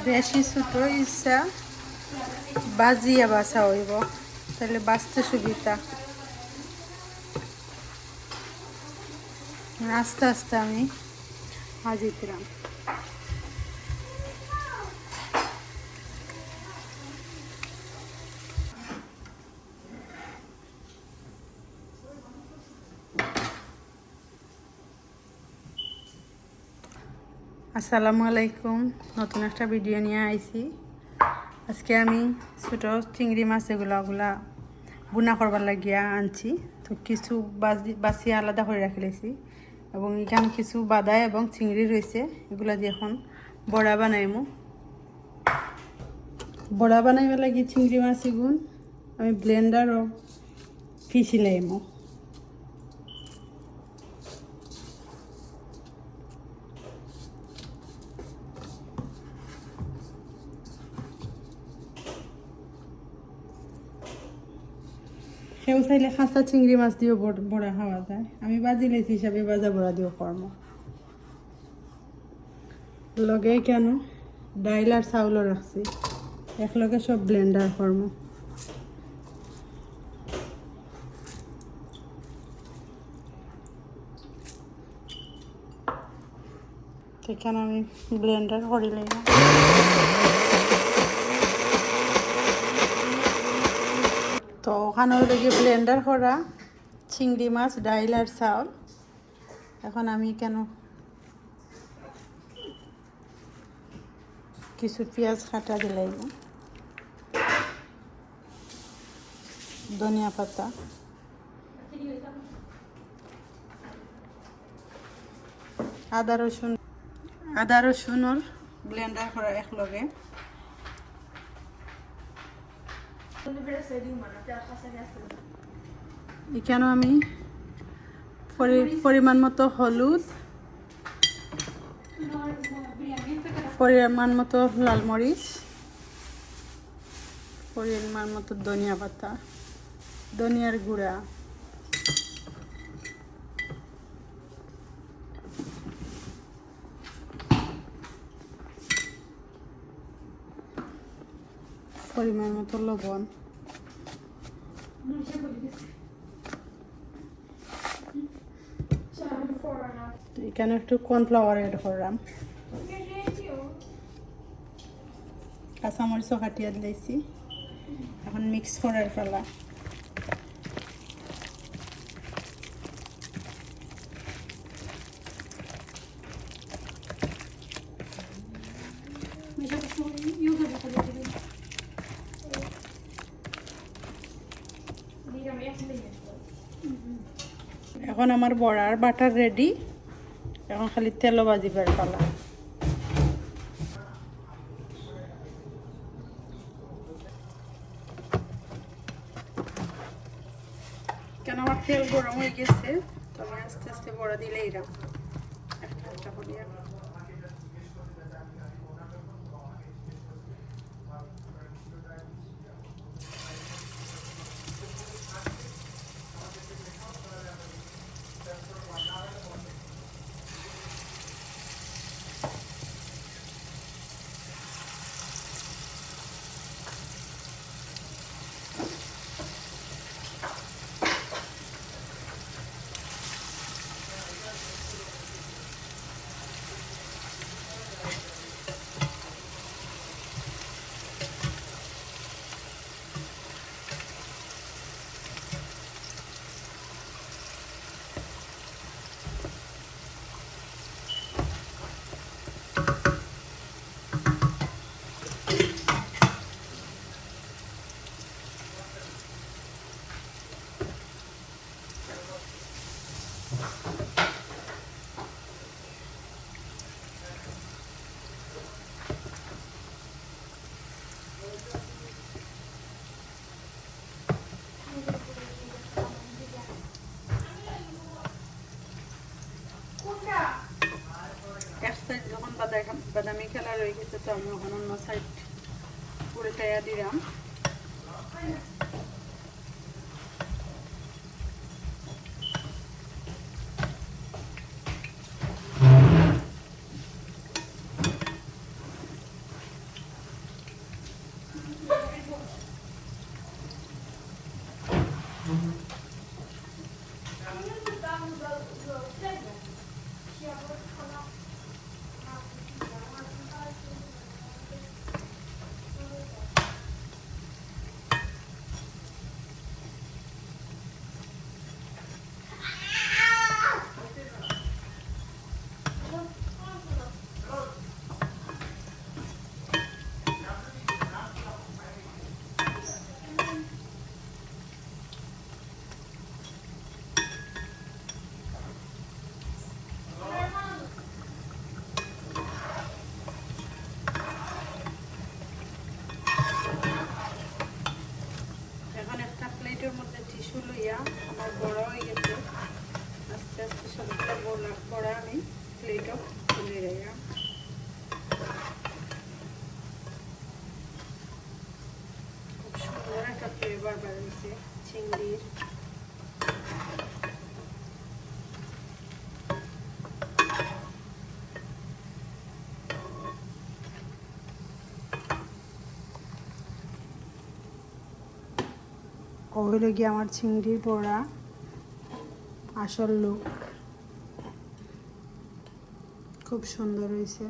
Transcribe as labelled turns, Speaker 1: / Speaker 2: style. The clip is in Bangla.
Speaker 1: বেশি ছোট ইচ্ছা বাজিয়া বাছা হইব, তাহলে বাঁচতে সুবিধা। আস্তে আস্তে আমি ভাজিতাম। আসসালামু আলাইকুম, নতুন একটা ভিডিও নিয়ে আইছি। আজকে আমি ছোট চিংড়ি মাছ এগুলা বুনা করবার লাগিয়া আনছি। তো কিছু বাছিয়ে আলাদা করে রাখি লেছি, এবং এখানে কিছু বাদায় এবং চিংড়ি রয়েছে। এগুলা দিয়ে এখন বড়া বানাইমু। বড়া বানাইবার লাগি চিংড়ি মাছ এগুন আমি ব্লেন্ডারও পিষি লাইমু। সেও চাইলে খাঁচা চিংড়ি মাছ দিয়েও বড়া খাওয়া যায়। আমি বাজি লেছি হিসাবে বাজা বড়া দিয়েও কর্ম লগে কেন ডাইল আর চাউলও রাখছি, একলগে সব ব্লেন্ডার কর্ম। সেখানে আমি ব্লেন্ডার করিলে তো ওখানে লেগে ব্লেন্ডার করা চিংড়ি মাছ, ডাইল আর চাউল। এখন আমি কেন কিছু পেঁয়াজ কাটা দিলাইব, ধনিয়া পাতা, আদা রসুনের ব্লেন্ডার করা একলগে। এখানে আমি পরিমাণ মতো হলুদ, পরিমাণ মতো লাল মরিচ, পরিমাণ মতো ধনিয়া পাতা, ধনিয়ার গুঁড়া, পরিমাণ মতো লবণ, এখানে একটু কর্নফ্লাওয়ার এড করলাম, কাঁচামরিচও কাটিয়ে দিয়েছি। এখন মিক্স করার ফেলা। এখন আমার বড়ার বাটার রেডি। এখন খালি তেলও বাজিবার পালা। কেন আমার তেল গরম হয়ে গেছে, তো আমি আস্তে আস্তে বড়া দিলে এরকম একটা একটা করিয়া। এক সাইড যখন বাদামি কালার হয়ে গেছে, তো আমি ওখানে অন্য সাইড উল্টাইয়া দিলাম। ফ্লেভার বেরোচ্ছে চিংড়ির। হইল গিয়ে আমার চিংড়ির বড়া আসল লুক, খুব সুন্দর হয়েছে।